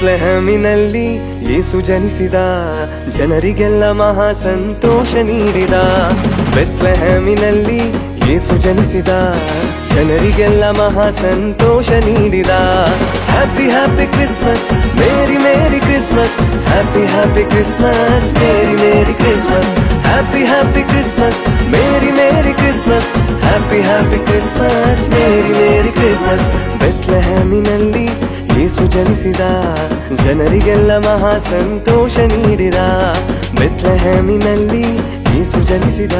ಬೆತ್ಲೆಹೇಮಿನಲ್ಲಿ ಯೇಸು ಜನಿಸಿದ, ಜನರಿಗೆಲ್ಲ ಮಹಾ ಸಂತೋಷ ನೀಡಿದ. ಬೆತ್ಲೆಹೇಮಿನಲ್ಲಿ ಯೇಸು ಜನಿಸಿದ, ಜನರಿಗೆಲ್ಲ ಮಹಾ ಸಂತೋಷ ನೀಡಿದ. Happy happy Christmas, merry merry Christmas, happy happy Christmas, merry merry Christmas, happy happy Christmas, merry merry Christmas, happy happy Christmas, merry merry Christmas. ಬೆತ್ಲೆಹೇಮಿನಲ್ಲಿ ಯೇಸು ಜನಿಸಿದ, ಜನರಿಗೆಲ್ಲ ಮಹಾ ಸಂತೋಷ ನೀಡಿದ. ಬೆತ್ಲೆಹೇಮಿನಲ್ಲಿ ಯೇಸು ಜನಿಸಿದ,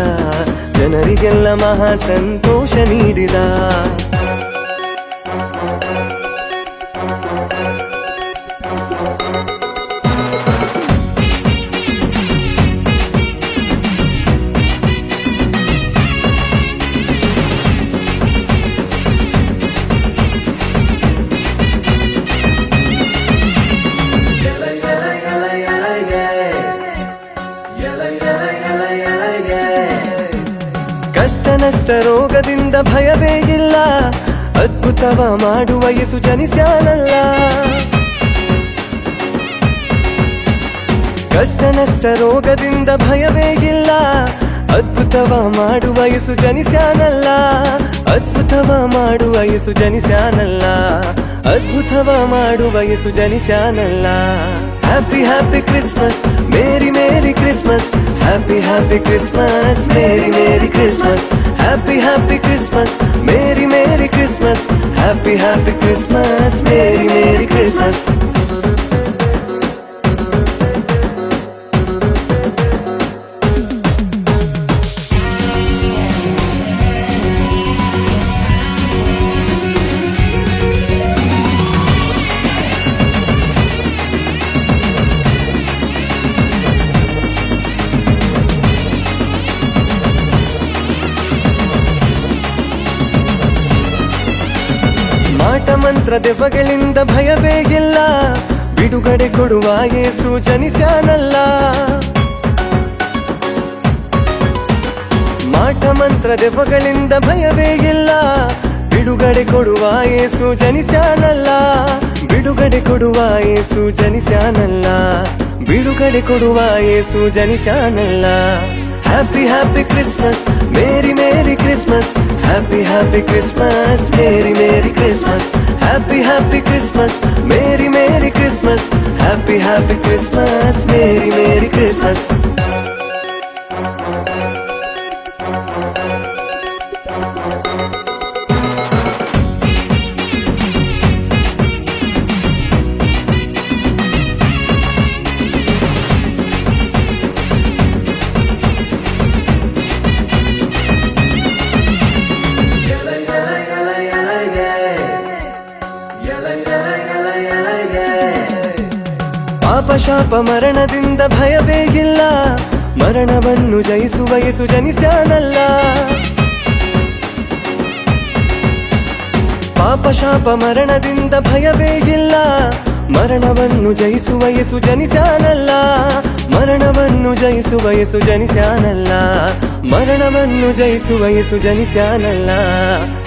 ಜನರಿಗೆಲ್ಲ ಮಹಾ ಸಂತೋಷ ನೀಡಿದ. ಕಷ್ಟ ನಷ್ಟ ರೋಗದಿಂದ ಭಯವೇ ಇಲ್ಲ, ಅದ್ಭುತವ ಮಾಡುವ ಯೇಸು ಜನಿಸ್ಯಾನಲ್ಲ. ಕಷ್ಟ ನಷ್ಟ ರೋಗದಿಂದ ಭಯವೇ ಇಲ್ಲ, ಅದ್ಭುತವ ಮಾಡುವ ಯೇಸು ಜನಿಸ್ಯಾನಲ್ಲ. ಅದ್ಭುತವ ಮಾಡುವ ಯೇಸು ಜನಿಸ್ಯಾನಲ್ಲ, ಅದ್ಭುತವ ಮಾಡುವ ಯೇಸು ಜನಿಸ್ಯಾನಲ್ಲ. Happy happy Christmas, merry merry Christmas, happy happy Christmas, merry merry Christmas, happy happy Christmas, merry merry Christmas, happy happy Christmas, merry merry Christmas. ಮಾಟ ಮಂತ್ರ ದೆವ್ವಗಳಿಂದ ಭಯವೇ ಇಲ್ಲ, ಬಿಡುಗಡೆ ಕೊಡುವ ಯೇಸು ಜನಿಸ್ಯಾನಲ್ಲ. ಮಾಟ ಮಂತ್ರ ದೆವ್ವಗಳಿಂದ ಭಯವೇ ಇಲ್ಲ, ಬಿಡುಗಡೆ ಕೊಡುವ ಯೇಸು ಜನಿಸ್ಯಾನಲ್ಲ. ಬಿಡುಗಡೆ ಕೊಡುವ ಯೇಸು ಜನಿಸ್ಯಾನಲ್ಲ, ಬಿಡುಗಡೆ ಕೊಡುವ ಯೇಸು ಜನಿಸ್ಯಾನಲ್ಲ. Happy happy Christmas, merry merry Christmas, happy happy Christmas, merry merry Christmas, happy happy Christmas, merry merry Christmas, happy happy Christmas, merry merry Christmas. ಪಾಪ ಶಾಪ ಮರಣದಿಂದ ಭಯವೇ ಇಲ್ಲ, ಮರಣವನ್ನು ಜಯಿಸುವ ಯೇಸು ಜನಿಸ್ಯಾನಲ್ಲ. ಪಾಪ ಶಾಪ ಮರಣದಿಂದ ಭಯವೇ ಇಲ್ಲ, ಮರಣವನ್ನು ಜಯಿಸುವ ಯೇಸು ಜನಿಸ್ಯಾನಲ್ಲ. ಮರಣವನ್ನು ಜಯಿಸುವ ಯೇಸು ಜನಿಸ್ಯಾನಲ್ಲ, ಮರಣವನ್ನು ಜಯಿಸುವ ಯೇಸು ಜನಿಸ್ಯಾನಲ್ಲ.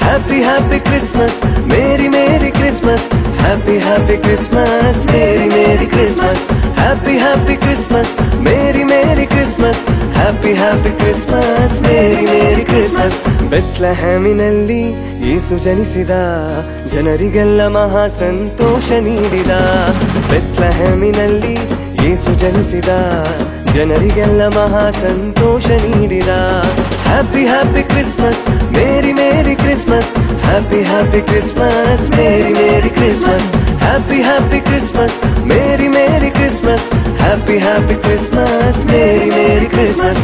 Happy happy Christmas, merry merry Christmas, happy happy Christmas, merry merry Christmas, happy happy Christmas, merry merry Christmas, happy happy Christmas, merry merry Christmas. ಬೆತ್ಲೆಹೇಮಿನಲ್ಲಿ ಯೇಸು ಜನಿಸಿದ, ಜನರಿಗೆಲ್ಲ ಮಹಾ ಸಂತೋಷ ನೀಡಿದ. ಬೆತ್ಲೆಹೇಮಿನಲ್ಲಿ ಯೇಸು ಜನಿಸಿದ, ಜನರಿಗೆಲ್ಲ ಮಹಾ ಸಂತೋಷ ನೀಡಿದ. Happy happy Christmas, merry merry Christmas, happy happy Christmas, merry merry Christmas, happy happy Christmas, merry merry Christmas, happy happy Christmas, merry merry Christmas.